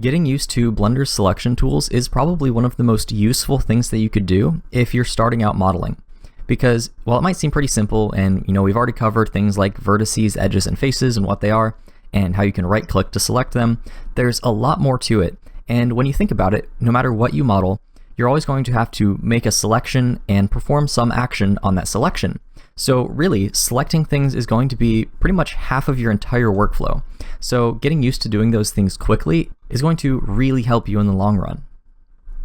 Getting used to Blender's selection tools is probably one of the most useful things that you could do if you're starting out modeling. Because while it might seem pretty simple, and we've already covered things like vertices, edges, and faces and what they are, and how you can right click to select them, there's a lot more to it. And when you think about it, no matter what you model, you're always going to have to make a selection and perform some action on that selection. So really, selecting things is going to be pretty much half of your entire workflow. So getting used to doing those things quickly is going to really help you in the long run.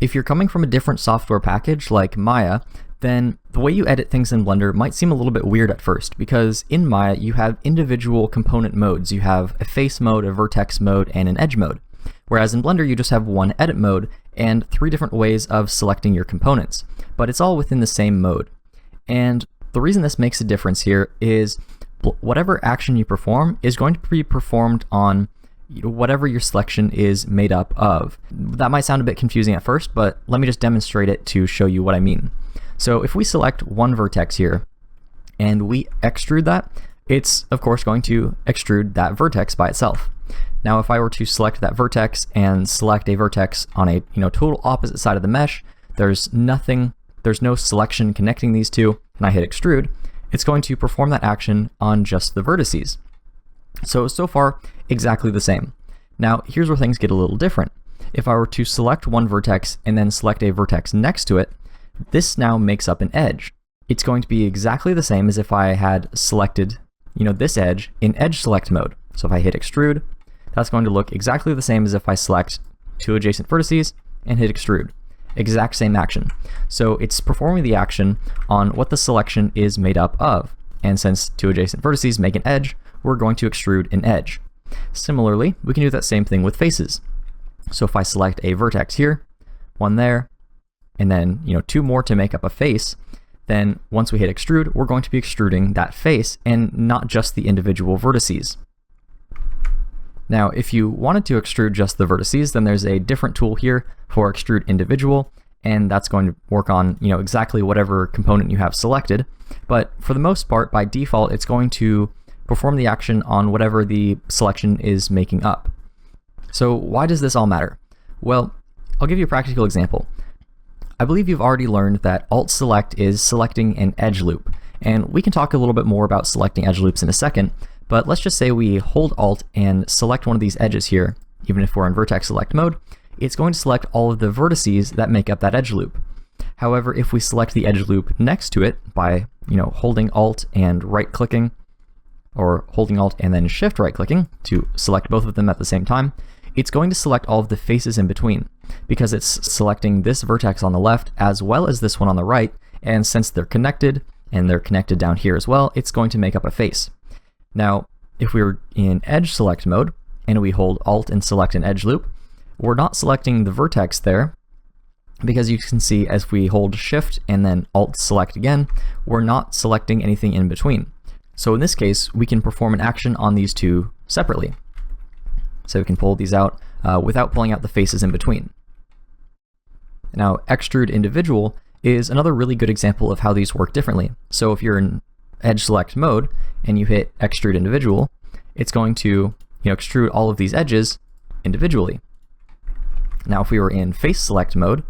If you're coming from a different software package like Maya, then the way you edit things in Blender might seem a little bit weird at first, because in Maya you have individual component modes. You have a face mode, a vertex mode, and an edge mode. Whereas in Blender you just have one edit mode and 3 different ways of selecting your components, but it's all within the same mode. And the reason this makes a difference here is whatever action you perform is going to be performed on whatever your selection is made up of. That might sound a bit confusing at first, but let me just demonstrate it to show you what I mean. So if we select one vertex here and we extrude that, it's of course going to extrude that vertex by itself. Now if I were to select that vertex and select a vertex on a total opposite side of the mesh, there's no selection connecting these two, and I hit extrude, it's going to perform that action on just the vertices. So far, exactly the same. Now here's where things get a little different. If I were to select one vertex and then select a vertex next to it, this now makes up an edge. It's going to be exactly the same as if I had selected this edge in edge select mode. So if I hit extrude, that's going to look exactly the same as if I select 2 adjacent vertices and hit extrude. Exact same action. So it's performing the action on what the selection is made up of. And since 2 adjacent vertices make an edge, we're going to extrude an edge. Similarly, we can do that same thing with faces. So if I select a vertex here, one there, and then 2 more to make up a face, then once we hit extrude, we're going to be extruding that face and not just the individual vertices. Now, if you wanted to extrude just the vertices, then there's a different tool here for extrude individual, and that's going to work on exactly whatever component you have selected. But for the most part, by default, it's going to perform the action on whatever the selection is making up. So why does this all matter? Well, I'll give you a practical example. I believe you've already learned that Alt Select is selecting an edge loop, and we can talk a little bit more about selecting edge loops in a second, but let's just say we hold Alt and select one of these edges here. Even if we're in vertex select mode, it's going to select all of the vertices that make up that edge loop. However, if we select the edge loop next to it by holding Alt and right clicking, or holding Alt and then shift right clicking to select both of them at the same time, it's going to select all of the faces in between, because it's selecting this vertex on the left as well as this one on the right, and since they're connected, and they're connected down here as well, it's going to make up a face. Now, if we were in edge select mode, and we hold Alt and select an edge loop, we're not selecting the vertex there, because you can see as we hold Shift and then Alt select again, we're not selecting anything in between. So in this case, we can perform an action on these two separately. So we can pull these out without pulling out the faces in between. Now, extrude individual is another really good example of how these work differently. So if you're in edge select mode and you hit extrude individual, it's going to extrude all of these edges individually. Now if we were in face select mode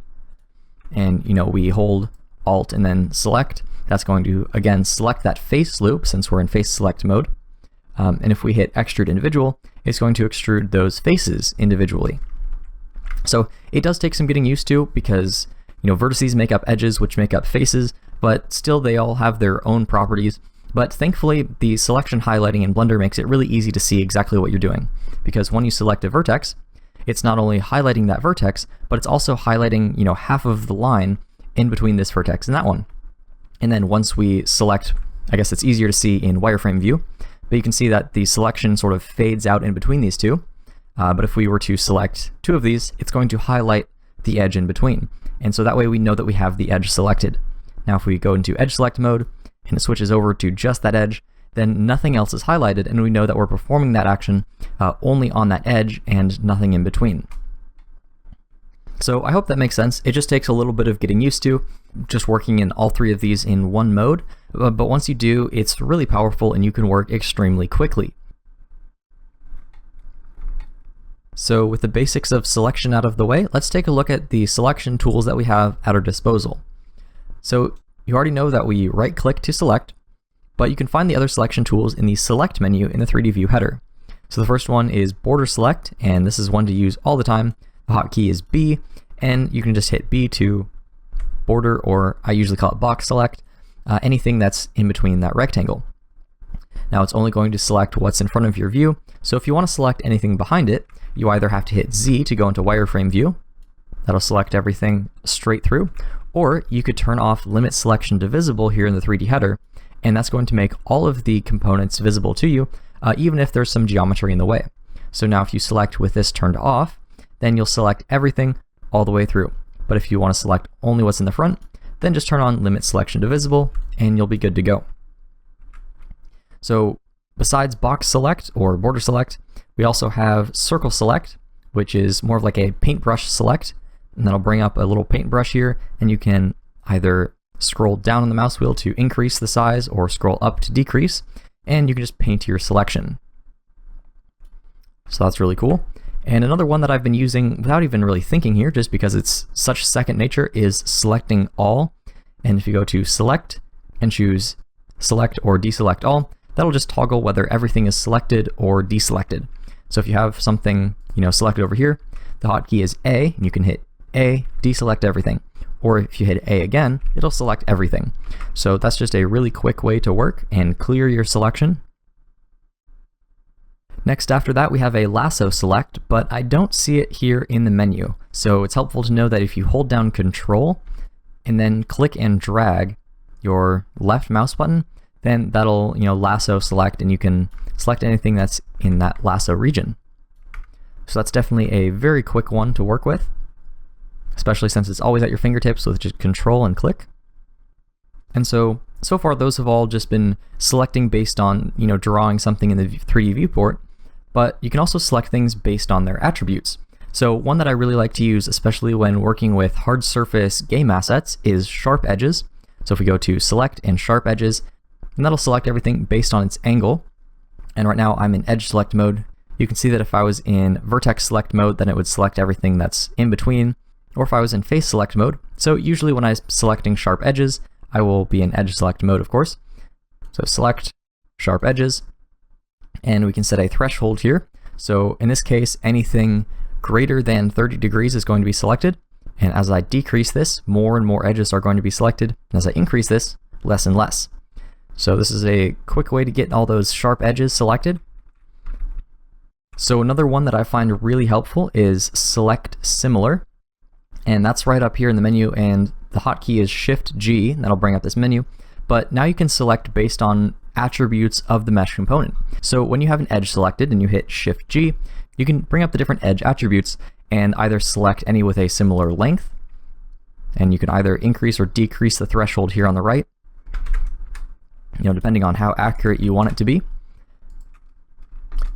and we hold Alt and then select, that's going to again select that face loop since we're in face select mode. And if we hit extrude individual, it's going to extrude those faces individually. So it does take some getting used to, because vertices make up edges, which make up faces, but still they all have their own properties. But thankfully, the selection highlighting in Blender makes it really easy to see exactly what you're doing, because when you select a vertex, it's not only highlighting that vertex, but it's also highlighting half of the line in between this vertex and that one. And then once we select, I guess it's easier to see in wireframe view, but you can see that the selection sort of fades out in between these two. But if we were to select 2 of these, it's going to highlight the edge in between. And so that way we know that we have the edge selected. Now if we go into edge select mode and it switches over to just that edge, then nothing else is highlighted, and we know that we're performing that action only on that edge and nothing in between. So I hope that makes sense. It just takes a little bit of getting used to, just working in all 3 of these in one mode, but once you do, it's really powerful and you can work extremely quickly. So with the basics of selection out of the way, let's take a look at the selection tools that we have at our disposal. So you already know that we right-click to select, but you can find the other selection tools in the Select menu in the 3D View header. So the first one is Border Select, and this is one to use all the time. The hotkey is B, and you can just hit B to border, or I usually call it box select, anything that's in between that rectangle. Now it's only going to select what's in front of your view, so if you want to select anything behind it, you either have to hit Z to go into wireframe view. That'll select everything straight through, or you could turn off limit selection to visible here in the 3D header, and that's going to make all of the components visible to you, even if there's some geometry in the way. So now if you select with this turned off, then you'll select everything all the way through. But if you want to select only what's in the front, then just turn on limit selection to visible, and you'll be good to go. So besides box select or border select, we also have circle select, which is more of like a paintbrush select, and that'll bring up a little paintbrush here, and you can either scroll down on the mouse wheel to increase the size or scroll up to decrease, and you can just paint your selection. So that's really cool. And another one that I've been using without even really thinking here, just because it's such second nature, is selecting all. And if you go to select and choose select or deselect all, that'll just toggle whether everything is selected or deselected. So if you have something, selected over here, the hotkey is A, and you can hit A, deselect everything. Or if you hit A again, it'll select everything. So that's just a really quick way to work and clear your selection. Next after that, we have a lasso select, but I don't see it here in the menu. So it's helpful to know that if you hold down Control and then click and drag your left mouse button, then that'll lasso select, and you can select anything that's in that lasso region. So that's definitely a very quick one to work with, especially since it's always at your fingertips with just Control and click. And so far those have all just been selecting based on drawing something in the 3D viewport, but you can also select things based on their attributes. So one that I really like to use, especially when working with hard surface game assets, is sharp edges. So if we go to select and sharp edges, and that'll select everything based on its angle. And right now I'm in edge select mode. You can see that if I was in vertex select mode, then it would select everything that's in between, or if I was in face select mode. So usually when I'm selecting sharp edges, I will be in edge select mode, of course. So select sharp edges, and we can set a threshold here. So in this case, anything greater than 30 degrees is going to be selected. And as I decrease this, more and more edges are going to be selected. And as I increase this, less and less. So this is a quick way to get all those sharp edges selected. So another one that I find really helpful is select similar. And that's right up here in the menu, and the hotkey is Shift G, and that'll bring up this menu. But now you can select based on attributes of the mesh component. So when you have an edge selected and you hit Shift G, you can bring up the different edge attributes and either select any with a similar length, and you can either increase or decrease the threshold here on the right, depending on how accurate you want it to be.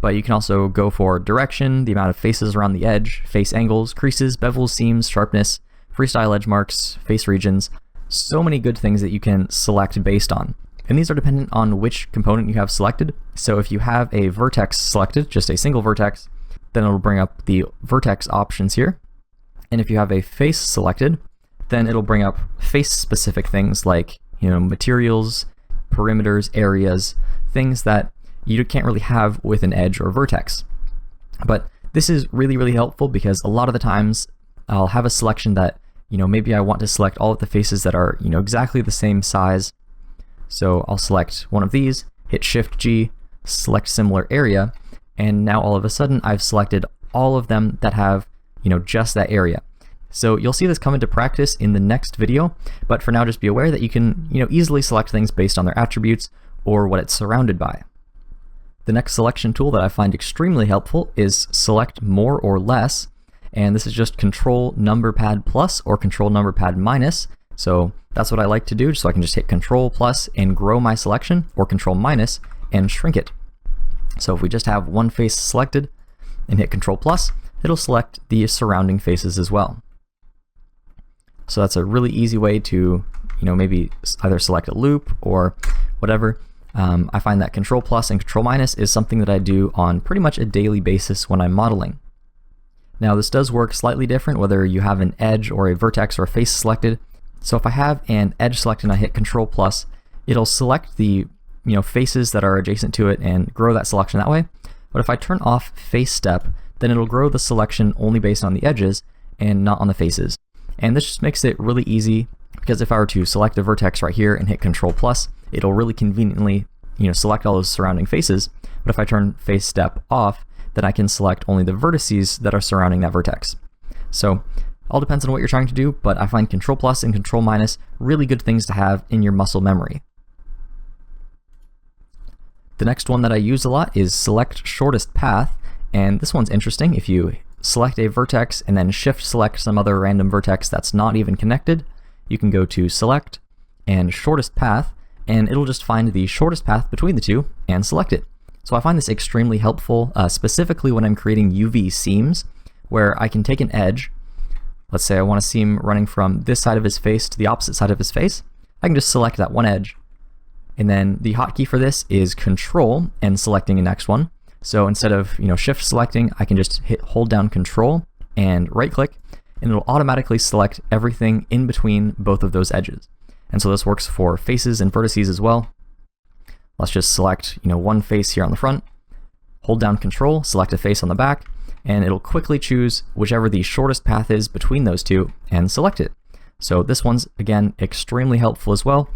But you can also go for direction, the amount of faces around the edge, face angles, creases, bevels, seams, sharpness, freestyle edge marks, face regions. So many good things that you can select based on. And these are dependent on which component you have selected. So if you have a vertex selected, just a single vertex, then it'll bring up the vertex options here. And if you have a face selected, then it'll bring up face-specific things like materials, perimeters, areas, things that you can't really have with an edge or vertex. But this is really, really helpful because a lot of the times I'll have a selection that, maybe I want to select all of the faces that are, exactly the same size. So I'll select one of these, hit Shift G, select similar area, and now all of a sudden I've selected all of them that have, just that area. So you'll see this come into practice in the next video, but for now just be aware that you can, easily select things based on their attributes or what it's surrounded by. The next selection tool that I find extremely helpful is Select More or Less, and this is just Control Number Pad Plus or Control Number Pad Minus. So that's what I like to do, so I can just hit Control Plus and grow my selection, or Control Minus and shrink it. So if we just have one face selected and hit Control Plus, it'll select the surrounding faces as well. So that's a really easy way to, maybe either select a loop or whatever. I find that Control Plus and Control Minus is something that I do on pretty much a daily basis when I'm modeling. Now this does work slightly different whether you have an edge or a vertex or a face selected. So if I have an edge selected and I hit Control plus, it'll select the faces that are adjacent to it and grow that selection that way. But if I turn off face step, then it'll grow the selection only based on the edges and not on the faces. And this just makes it really easy, because if I were to select a vertex right here and hit Control plus, it'll really conveniently select all those surrounding faces. But if I turn face step off, then I can select only the vertices that are surrounding that vertex. So all depends on what you're trying to do, but I find Control plus and Control minus really good things to have in your muscle memory. The next one that I use a lot is select shortest path, and this one's interesting. If you select a vertex and then shift select some other random vertex that's not even connected, you can go to select and shortest path, and it'll just find the shortest path between the two and select it. So I find this extremely helpful, specifically when I'm creating UV seams, where I can take an edge. Let's say I want a seam running from this side of his face to the opposite side of his face. I can just select that one edge. And then the hotkey for this is Control and selecting the next one. So instead of shift selecting, I can just hold down Control and right click, and it'll automatically select everything in between both of those edges. And so this works for faces and vertices as well. Let's just select one face here on the front, hold down Control, select a face on the back, and it'll quickly choose whichever the shortest path is between those two and select it. So this one's again extremely helpful as well.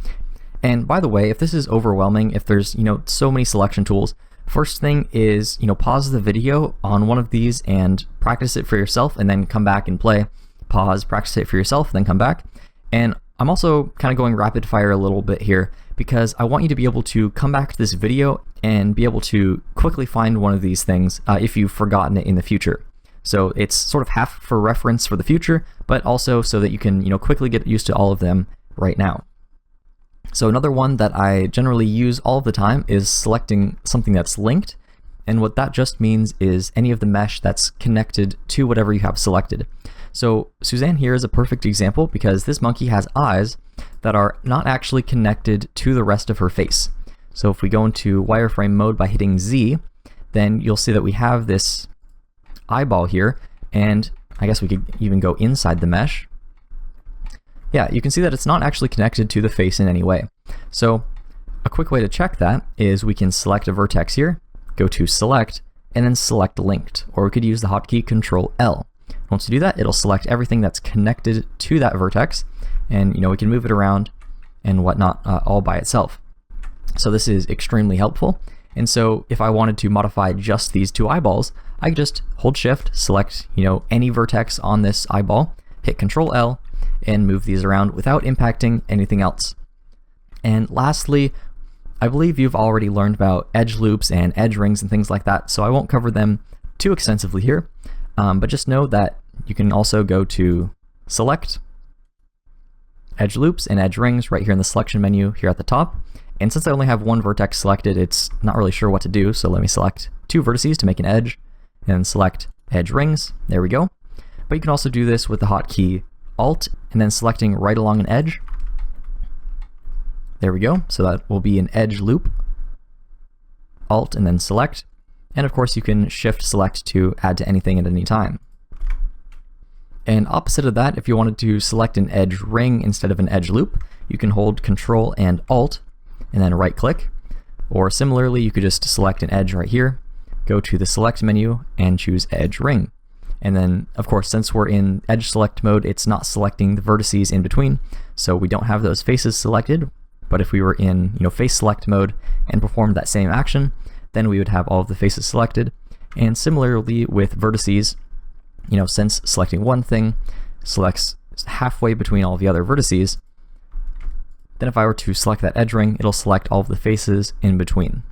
And by the way, if this is overwhelming, if there's so many selection tools, first thing is pause the video on one of these and practice it for yourself, and then come back and play. Pause, practice it for yourself, then come back. And I'm also kind of going rapid fire a little bit here, because I want you to be able to come back to this video and be able to quickly find one of these things if you've forgotten it in the future. So it's sort of half for reference for the future, but also so that you can quickly get used to all of them right now. So another one that I generally use all of the time is selecting something that's linked. And what that just means is any of the mesh that's connected to whatever you have selected. So Suzanne here is a perfect example, because this monkey has eyes that are not actually connected to the rest of her face. So if we go into wireframe mode by hitting Z, then you'll see that we have this eyeball here, and I guess we could even go inside the mesh. Yeah, you can see that it's not actually connected to the face in any way. So a quick way to check that is we can select a vertex here, go to select, and then select linked, or we could use the hotkey Control L. Once you do that, it'll select everything that's connected to that vertex, and we can move it around and whatnot all by itself. So this is extremely helpful. And so if I wanted to modify just these two eyeballs, I could just hold shift, select any vertex on this eyeball, hit Control L, and move these around without impacting anything else. And lastly, I believe you've already learned about edge loops and edge rings and things like that, so I won't cover them too extensively here. But just know that you can also go to select, edge loops, and edge rings right here in the selection menu here at the top. And since I only have one vertex selected, it's not really sure what to do. So let me select two vertices to make an edge, and select edge rings. There we go. But you can also do this with the hotkey Alt, and then selecting right along an edge. There we go. So that will be an edge loop. Alt and then select. And of course you can shift select to add to anything at any time. And opposite of that, if you wanted to select an edge ring instead of an edge loop, you can hold Control and Alt and then right click. Or similarly, you could just select an edge right here, go to the select menu and choose edge ring. And then of course, since we're in edge select mode, it's not selecting the vertices in between, so we don't have those faces selected. But if we were in face select mode and performed that same action, then we would have all of the faces selected. And similarly with vertices, since selecting one thing selects halfway between all of the other vertices, then if I were to select that edge ring, it'll select all of the faces in between.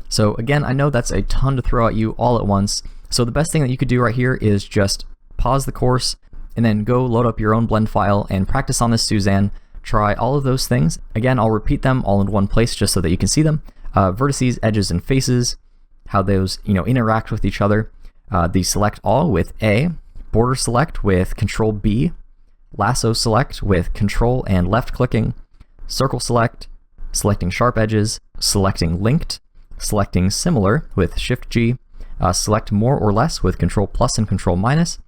So again, I know that's a ton to throw at you all at once. So the best thing that you could do right here is just pause the course and then go load up your own blend file and practice on this Suzanne. Try all of those things. Again, I'll repeat them all in one place just so that you can see them. Vertices, edges, and faces, how those interact with each other. The select all with A, border select with Control B, lasso select with Control and left clicking, circle select, selecting sharp edges, selecting linked, selecting similar with Shift G, select more or less with Control plus and Control minus,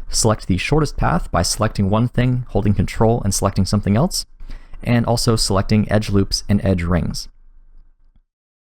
select the shortest path by selecting one thing, holding Control and selecting something else, and also selecting edge loops and edge rings.